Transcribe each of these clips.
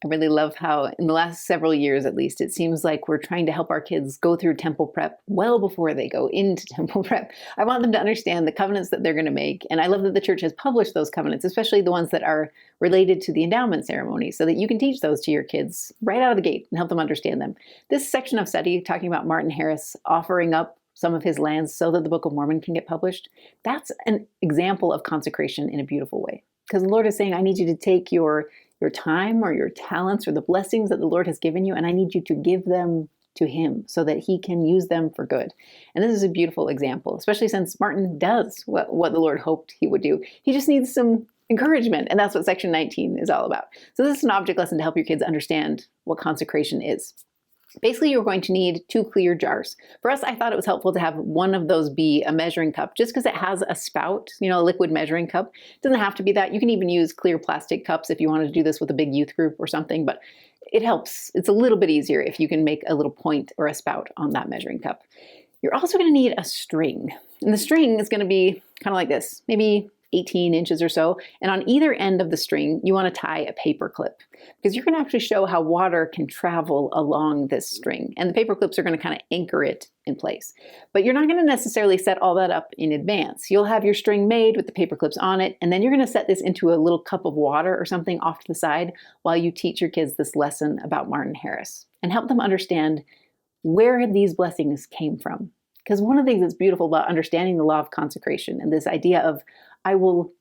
I really love how in the last several years, at least, it seems like we're trying to help our kids go through temple prep well before they go into temple prep. I want them to understand the covenants that they're going to make. And I love that the church has published those covenants, especially the ones that are related to the endowment ceremony, so that you can teach those to your kids right out of the gate and help them understand them. This section of study, talking about Martin Harris offering up some of his lands so that the Book of Mormon can get published, that's an example of consecration in a beautiful way. Because the Lord is saying, I need you to take your time or your talents or the blessings that the Lord has given you, and I need you to give them to him so that he can use them for good. And this is a beautiful example, especially since Martin does what the Lord hoped he would do. He just needs some encouragement, and that's what section 19 is all about. So this is an object lesson to help your kids understand what consecration is. Basically, you're going to need 2 clear jars. For us, I thought it was helpful to have one of those be a measuring cup, just because it has a spout, a liquid measuring cup. It doesn't have to be that. You can even use clear plastic cups if you wanted to do this with a big youth group or something, but it helps. It's a little bit easier if you can make a little point or a spout on that measuring cup. You're also going to need a string, and the string is going to be kind of like this, maybe 18 inches or so. And on either end of the string, you want to tie a paper clip, because you're going to actually show how water can travel along this string. And the paper clips are going to kind of anchor it in place. But you're not going to necessarily set all that up in advance. You'll have your string made with the paper clips on it, and then you're going to set this into a little cup of water or something off to the side while you teach your kids this lesson about Martin Harris and help them understand where these blessings came from. Because one of the things that's beautiful about understanding the law of consecration and this idea of I will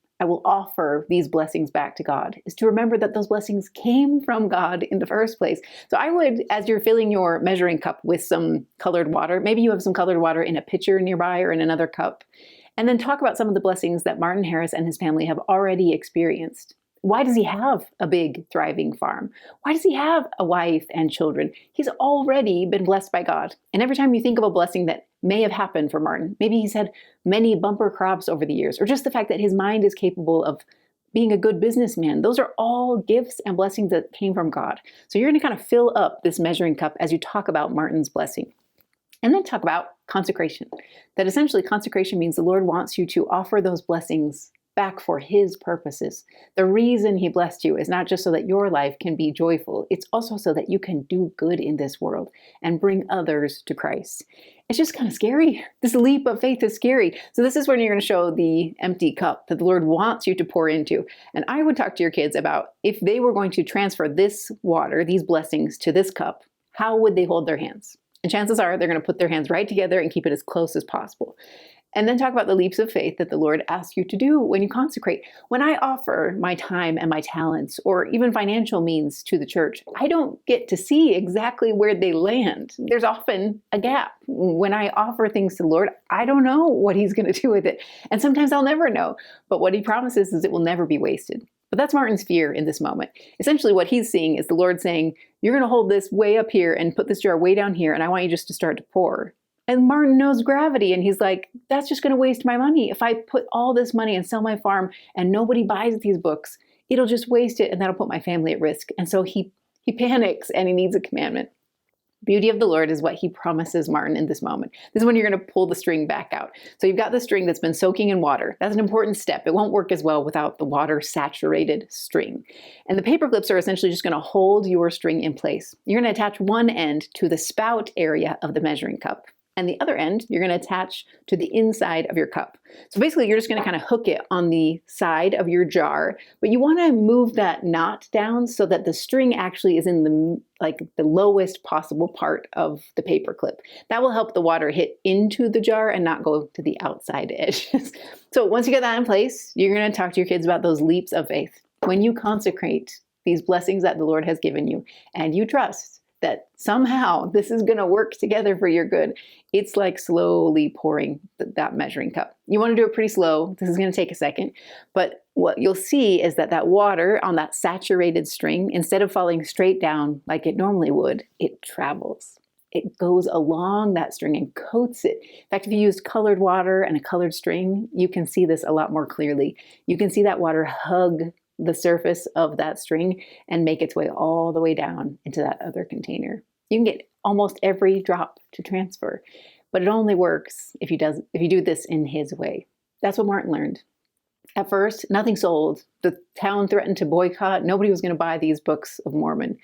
offer these blessings back to God is to remember that those blessings came from God in the first place. So I would, as you're filling your measuring cup with some colored water, maybe you have some colored water in a pitcher nearby or in another cup, and then talk about some of the blessings that Martin Harris and his family have already experienced. Why does he have a big, thriving farm? Why does he have a wife and children? He's already been blessed by God. And every time you think of a blessing that may have happened for Martin, maybe he's had many bumper crops over the years, or just the fact that his mind is capable of being a good businessman. Those are all gifts and blessings that came from God. So you're going to kind of fill up this measuring cup as you talk about Martin's blessing. And then talk about consecration. That essentially consecration means the Lord wants you to offer those blessings back for his purposes. The reason he blessed you is not just so that your life can be joyful, it's also so that you can do good in this world and bring others to Christ. It's just kind of scary. This leap of faith is scary. So this is when you're going to show the empty cup that the Lord wants you to pour into. And I would talk to your kids about if they were going to transfer this water, these blessings to this cup, how would they hold their hands? And chances are they're going to put their hands right together and keep it as close as possible. And then talk about the leaps of faith that the Lord asks you to do when you consecrate. When I offer my time and my talents, or even financial means to the church, I don't get to see exactly where they land. There's often a gap. When I offer things to the Lord, I don't know what he's going to do with it. And sometimes I'll never know. But what he promises is it will never be wasted. But that's Martin's fear in this moment. Essentially what he's seeing is the Lord saying, you're going to hold this way up here and put this jar way down here, and I want you just to start to pour. And Martin knows gravity, and he's like, that's just going to waste my money. If I put all this money and sell my farm and nobody buys these books, it'll just waste it, and that'll put my family at risk. And so he panics, and he needs a commandment. Beauty of the Lord is what he promises Martin in this moment. This is when you're going to pull the string back out. So you've got the string that's been soaking in water. That's an important step. It won't work as well without the water-saturated string. And the paper clips are essentially just going to hold your string in place. You're going to attach one end to the spout area of the measuring cup. And the other end, you're going to attach to the inside of your cup. So basically, you're just going to kind of hook it on the side of your jar, but you want to move that knot down so that the string actually is in the lowest possible part of the paper clip. That will help the water hit into the jar and not go to the outside edges. So once you get that in place, you're going to talk to your kids about those leaps of faith. When you consecrate these blessings that the Lord has given you, and you trust that somehow this is going to work together for your good, it's like slowly pouring that measuring cup. You want to do it pretty slow. This is going to take a second. But what you'll see is that water on that saturated string, instead of falling straight down like it normally would, it travels. It goes along that string and coats it. In fact, if you used colored water and a colored string, you can see this a lot more clearly. You can see that water hug the surface of that string and make its way all the way down into that other container. You can get almost every drop to transfer, but it only works if you do this in his way. That's what Martin learned. At first, nothing sold. The town threatened to boycott. Nobody was going to buy these books of Mormon.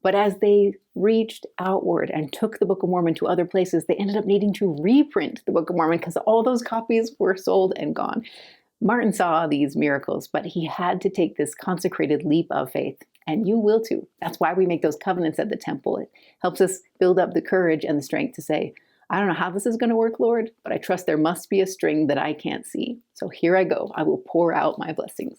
But as they reached outward and took the Book of Mormon to other places, they ended up needing to reprint the Book of Mormon because all those copies were sold and gone. Martin saw these miracles, but he had to take this consecrated leap of faith. And you will too. That's why we make those covenants at the temple. It helps us build up the courage and the strength to say, I don't know how this is going to work, Lord, but I trust there must be a string that I can't see. So here I go. I will pour out my blessings.